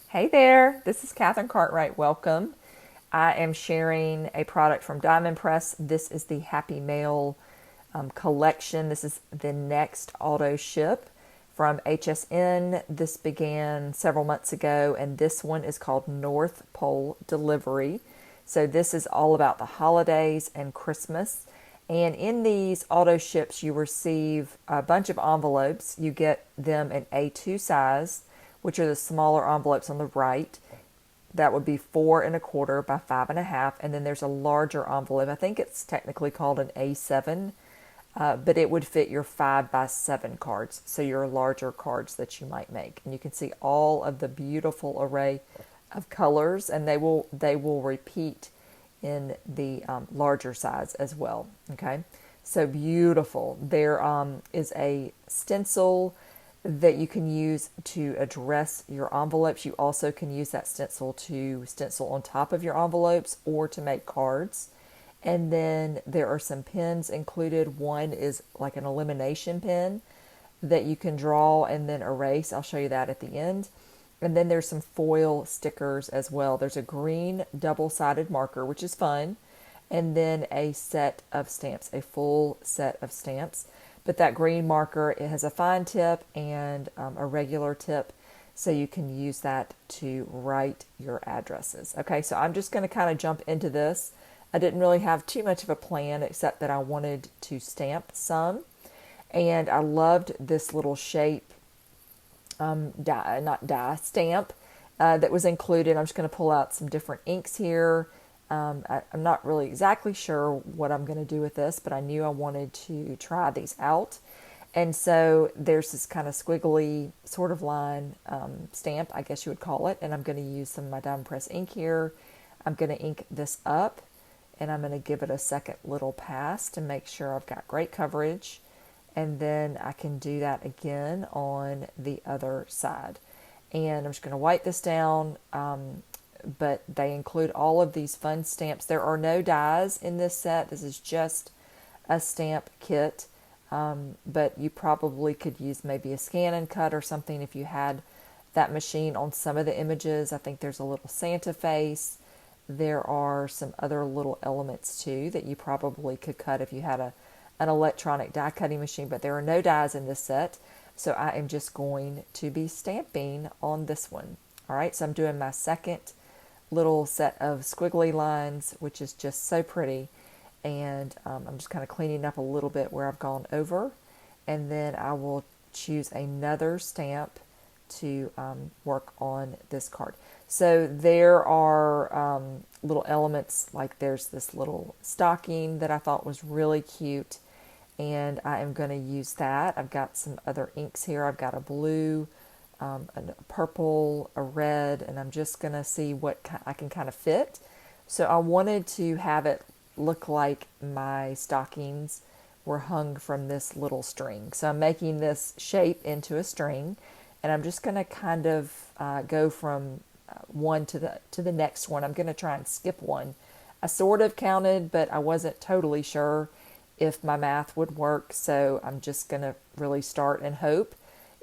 Hey there, this is Katherine Cartwright. Welcome. I am sharing a product from Diamond Press. This is the Happy Mail collection. This is the next auto ship from HSN. This began several months ago, and this one is called North Pole Delivery. So, this is all about the holidays and Christmas. And in these auto ships, you receive a bunch of envelopes. You get them in A2 size, which are the smaller envelopes on the right. That would be 4 1/4 by 5 1/2. And then there's a larger envelope. I think it's technically called an A7, but it would fit your 5 by 7 cards. So your larger cards that you might make. And you can see all of the beautiful array of colors, and they will repeat in the larger size as well. Okay, so beautiful. There is a stencil that you can use to address your envelopes. You also can use that stencil to stencil on top of your envelopes or to make cards. And then there are some pens included. One is like an elimination pen that you can draw and then erase. I'll show you that at the end. And then there's some foil stickers as well. There's a green double-sided marker, which is fun, and then a set of stamps, a full set of stamps. But that green marker, it has a fine tip and a regular tip, so you can use that to write your addresses. Okay, so I'm just going to kind of jump into this. I didn't really have too much of a plan except that I wanted to stamp some, and I loved this little shape stamp that was included. I'm just going to pull out some different inks here. I'm not really exactly sure what I'm going to do with this, but I knew I wanted to try these out. And so there's this kind of squiggly sort of line stamp, I guess you would call it. And I'm going to use some of my Diamond Press ink here. I'm going to ink this up, and I'm going to give it a second little pass to make sure I've got great coverage. And then I can do that again on the other side. And I'm just going to wipe this down, but they include all of these fun stamps. There are no dies in this set. This is just a stamp kit, but you probably could use maybe a scan and cut or something if you had that machine on some of the images. I think there's a little Santa face. There are some other little elements too that you probably could cut if you had an electronic die cutting machine, but there are no dies in this set. So I am just going to be stamping on this one. All right, so I'm doing my second little set of squiggly lines, which is just so pretty. And I'm just kind of cleaning up a little bit where I've gone over. And then I will choose another stamp to work on this card. So there are little elements, like there's this little stocking that I thought was really cute, and I am going to use that. I've got some other inks here. I've got a blue, a purple, a red, and I'm just going to see what I can kind of fit. So I wanted to have it look like my stockings were hung from this little string. So I'm making this shape into a string, and I'm just going to kind of go from one to the next one. I'm going to try and skip one. I sort of counted, but I wasn't totally sure if my math would work, so I'm just going to really start and hope.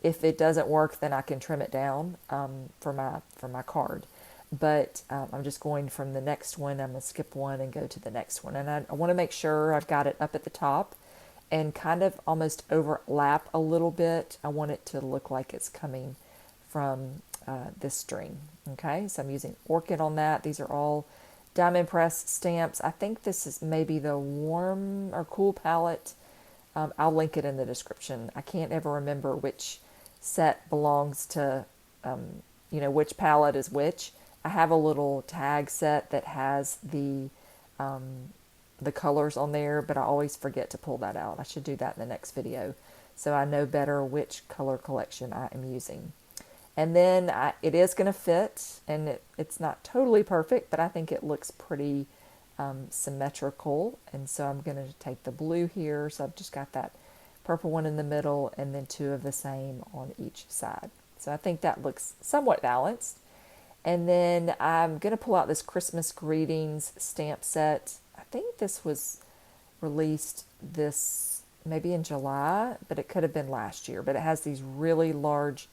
If it doesn't work, then I can trim it down for my card. But I'm just going from the next one. I'm going to skip one and go to the next one. And I want to make sure I've got it up at the top and kind of almost overlap a little bit. I want it to look like it's coming from this string. Okay, so I'm using Orchid on that. These are all Diamond Press stamps. I think this is maybe the warm or cool palette. I'll link it in the description. I can't ever remember which set belongs to, which palette is which. I have a little tag set that has the colors on there, but I always forget to pull that out. I should do that in the next video so I know better which color collection I am using. And then it is going to fit, and it's not totally perfect, but I think it looks pretty symmetrical. And so I'm going to take the blue here. So I've just got that purple one in the middle and then two of the same on each side. So I think that looks somewhat balanced. And then I'm going to pull out this Christmas Greetings stamp set. I think this was released maybe in July, but it could have been last year. But it has these really large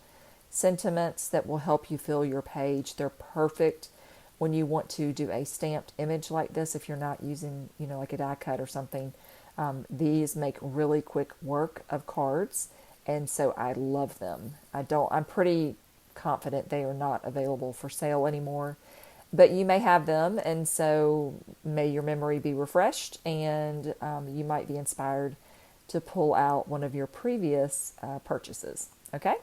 sentiments that will help you fill your page. They're perfect when you want to do a stamped image like this. If you're not using, like a die cut or something, these make really quick work of cards, and so I love them. I'm pretty confident they are not available for sale anymore, but you may have them, and so may your memory be refreshed, and you might be inspired to pull out one of your previous purchases. Okay,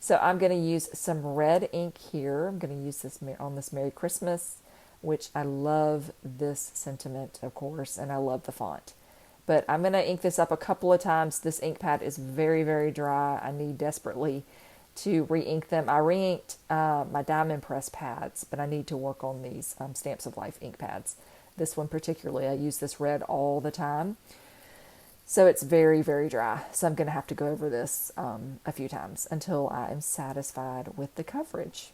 so I'm going to use some red ink here. I'm going to use this on this Merry Christmas, which I love this sentiment, of course, and I love the font. But I'm going to ink this up a couple of times. This ink pad is very, very dry. I need desperately to re-ink them. I re-inked my diamond press pads, but I need to work on these Stamps of Life ink pads. This one particularly, I use this red all the time. So it's very, very dry. So I'm going to have to go over this a few times until I am satisfied with the coverage.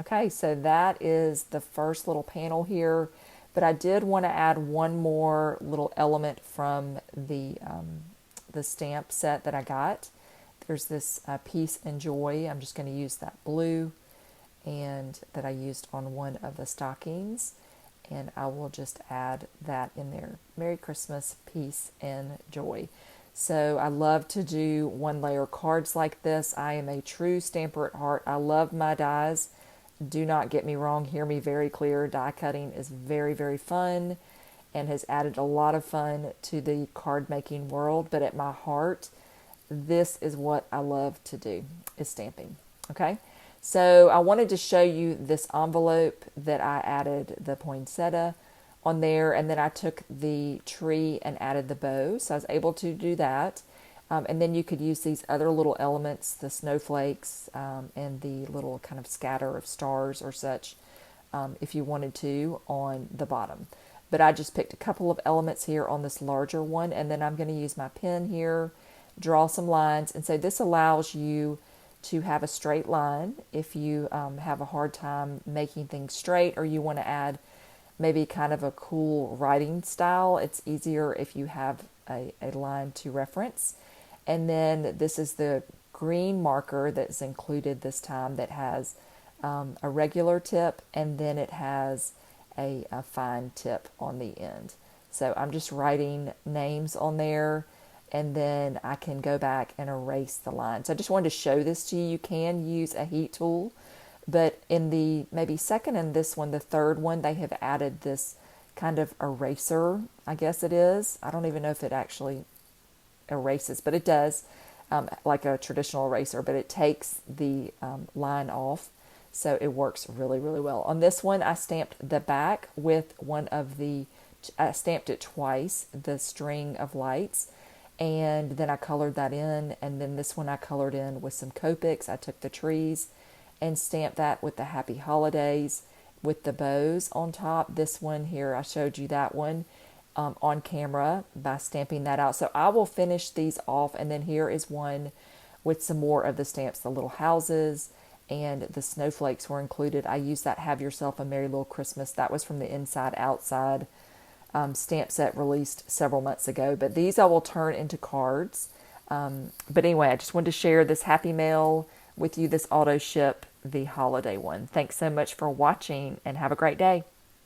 Okay, so that is the first little panel here. But I did want to add one more little element from the stamp set that I got. There's this Peace and Joy. I'm just going to use that blue and that I used on one of the stockings. And I will just add that in there. Merry Christmas, Peace and Joy. So I love to do one layer cards like this. I am a true stamper at heart. I love my dies. Do not get me wrong, hear me very clear. Die cutting is very, very fun and has added a lot of fun to the card making world. But at my heart, this is what I love to do, is stamping. Okay, so I wanted to show you this envelope that I added the poinsettia on there, and then I took the tree and added the bow. So I was able to do that. And then you could use these other little elements, the snowflakes and the little kind of scatter of stars or such, if you wanted to, on the bottom. But I just picked a couple of elements here on this larger one, and then I'm going to use my pen here, draw some lines. And so this allows you to have a straight line if you have a hard time making things straight, or you want to add maybe kind of a cool writing style. It's easier if you have a line to reference. And then this is the green marker that's included this time that has a regular tip, and then it has a fine tip on the end. So I'm just writing names on there, and then I can go back and erase the line. So I just wanted to show this to you. You can use a heat tool, but in the maybe second and this one, the third one, they have added this kind of eraser, I guess it is. I don't even know if it actually erases, but it does, like a traditional eraser, but it takes the line off, so it works really, really well. On this one, I stamped the back with I stamped it twice, the string of lights, and then I colored that in, and then this one I colored in with some Copics. I took the trees and stamped that with the Happy Holidays with the bows on top. This one here, I showed you that one on camera by stamping that out. So I will finish these off, and then here is one with some more of the stamps. The little houses and the snowflakes were included. I used that Have Yourself a Merry Little Christmas. That was from the Inside Outside stamp set released several months ago. But these I will turn into cards. But anyway, I just wanted to share this Happy Mail with you, this auto ship, the holiday one. Thanks so much for watching, and have a great day.